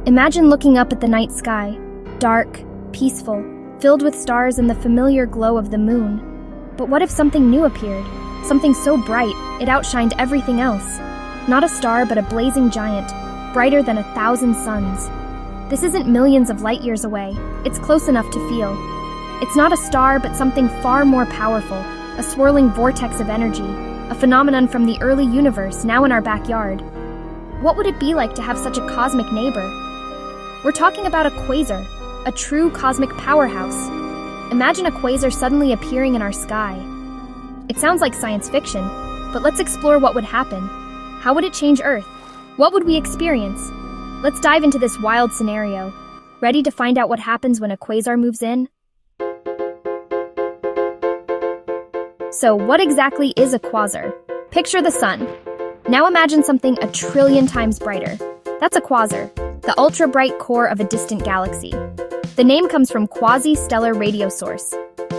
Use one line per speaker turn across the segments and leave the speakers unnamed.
Imagine looking up at the night sky, dark, peaceful, filled with stars and the familiar glow of the moon. But what if something new appeared? Something so bright, it outshined everything else. Not a star, but a blazing giant, brighter than 1,000 suns. This isn't millions of light years away. It's close enough to feel. It's not a star, but something far more powerful, a swirling vortex of energy, a phenomenon from the early universe now in our backyard. What would it be like to have such a cosmic neighbor? We're talking about a quasar, a true cosmic powerhouse. Imagine a quasar suddenly appearing in our sky. It sounds like science fiction, but let's explore what would happen. How would it change Earth? What would we experience? Let's dive into this wild scenario. Ready to find out what happens when a quasar moves in? So, what exactly is a quasar? Picture the sun. Now imagine something 1,000,000,000 times brighter. That's a quasar, the ultra-bright core of a distant galaxy. The name comes from quasi-stellar radio source.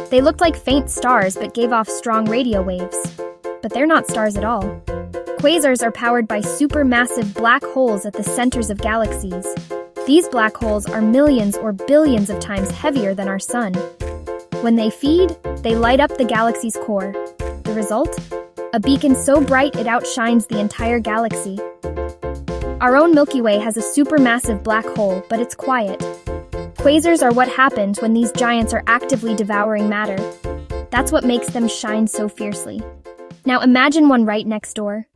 They looked like faint stars but gave off strong radio waves. But they're not stars at all. Quasars are powered by supermassive black holes at the centers of galaxies. These black holes are millions or billions of times heavier than our sun. When they feed, they light up the galaxy's core. The result? A beacon so bright it outshines the entire galaxy. Our own Milky Way has a supermassive black hole, but it's quiet. Quasars are what happens when these giants are actively devouring matter. That's what makes them shine so fiercely. Now imagine one right next door.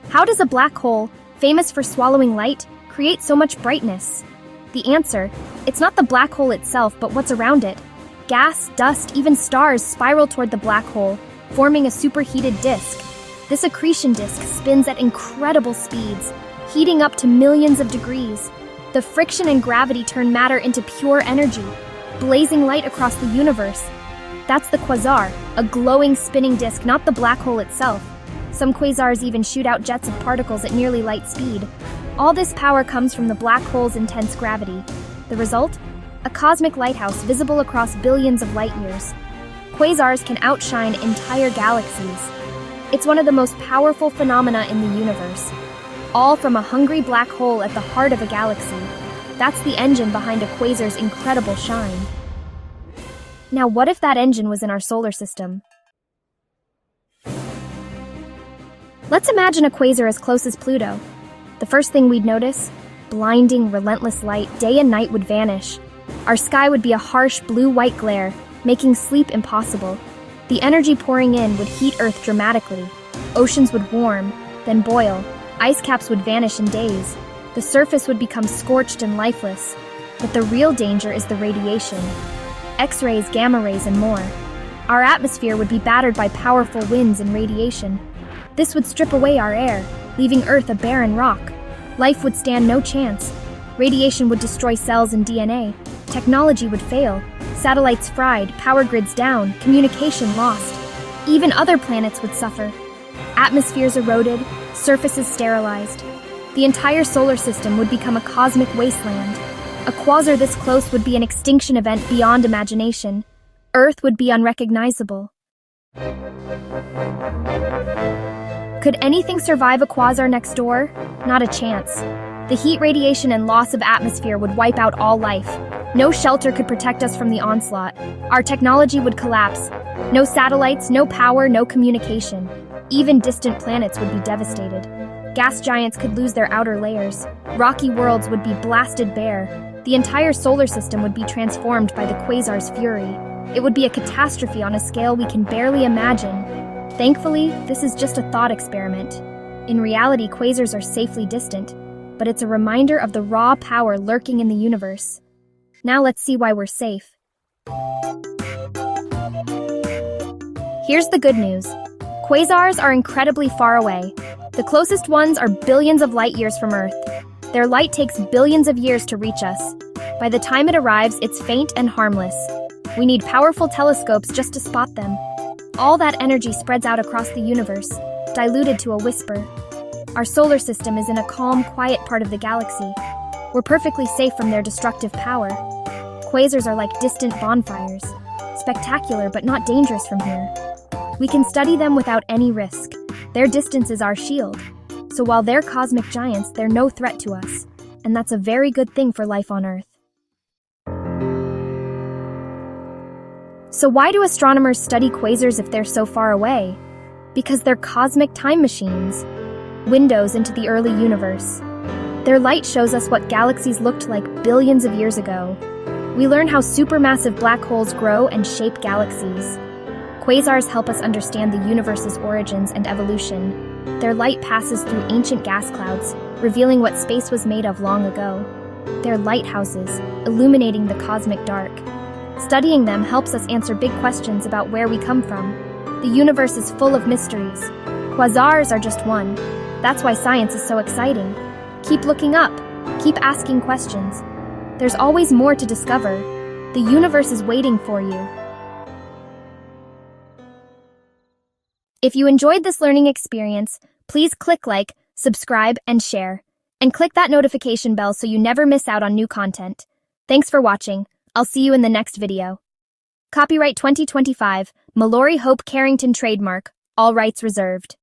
How does a black hole, famous for swallowing light, create so much brightness? The answer, it's not the black hole itself, but what's around it. Gas, dust, even stars spiral toward the black hole, forming a superheated disk. This accretion disk spins at incredible speeds, heating up to millions of degrees. The friction and gravity turn matter into pure energy, blazing light across the universe. That's the quasar, a glowing spinning disk, not the black hole itself. Some quasars even shoot out jets of particles at nearly light speed. All this power comes from the black hole's intense gravity. The result? A cosmic lighthouse visible across billions of light years. Quasars can outshine entire galaxies. It's one of the most powerful phenomena in the universe. All from a hungry black hole at the heart of a galaxy. That's the engine behind a quasar's incredible shine. Now what if that engine was in our solar system? Let's imagine a quasar as close as Pluto. The first thing we'd notice? Blinding, relentless light. Day and night would vanish. Our sky would be a harsh blue-white glare, making sleep impossible. The energy pouring in would heat Earth dramatically. Oceans would warm, then boil. Ice caps would vanish in days. The surface would become scorched and lifeless. But the real danger is the radiation. X-rays, gamma rays, and more. Our atmosphere would be battered by powerful winds and radiation. This would strip away our air, leaving Earth a barren rock. Life would stand no chance. Radiation would destroy cells and DNA. Technology would fail. Satellites fried, power grids down, communication lost. Even other planets would suffer. Atmospheres eroded, surfaces sterilized. The entire solar system would become a cosmic wasteland. A quasar this close would be an extinction event beyond imagination. Earth would be unrecognizable. Could anything survive a quasar next door? Not a chance. The heat radiation and loss of atmosphere would wipe out all life. No shelter could protect us from the onslaught. Our technology would collapse. No satellites, no power, no communication. Even distant planets would be devastated. Gas giants could lose their outer layers. Rocky worlds would be blasted bare. The entire solar system would be transformed by the quasar's fury. It would be a catastrophe on a scale we can barely imagine. Thankfully, this is just a thought experiment. In reality, quasars are safely distant, but it's a reminder of the raw power lurking in the universe. Now let's see why we're safe. Here's the good news. Quasars are incredibly far away. The closest ones are billions of light years from Earth. Their light takes billions of years to reach us. By the time it arrives, it's faint and harmless. We need powerful telescopes just to spot them. All that energy spreads out across the universe, diluted to a whisper. Our solar system is in a calm, quiet part of the galaxy. We're perfectly safe from their destructive power. Quasars are like distant bonfires, spectacular but not dangerous from here. We can study them without any risk. Their distance is our shield. So while they're cosmic giants, they're no threat to us. And that's a very good thing for life on Earth. So why do astronomers study quasars if they're so far away? Because they're cosmic time machines, windows into the early universe. Their light shows us what galaxies looked like billions of years ago. We learn how supermassive black holes grow and shape galaxies. Quasars help us understand the universe's origins and evolution. Their light passes through ancient gas clouds, revealing what space was made of long ago. They're lighthouses, illuminating the cosmic dark. Studying them helps us answer big questions about where we come from. The universe is full of mysteries. Quasars are just one. That's why science is so exciting. Keep looking up. Keep asking questions. There's always more to discover. The universe is waiting for you. If you enjoyed this learning experience, please click like, subscribe, and share. And click that notification bell so you never miss out on new content. Thanks for watching. I'll see you in the next video. Copyright 2025, Mallory Hope Carrington trademark, all rights reserved.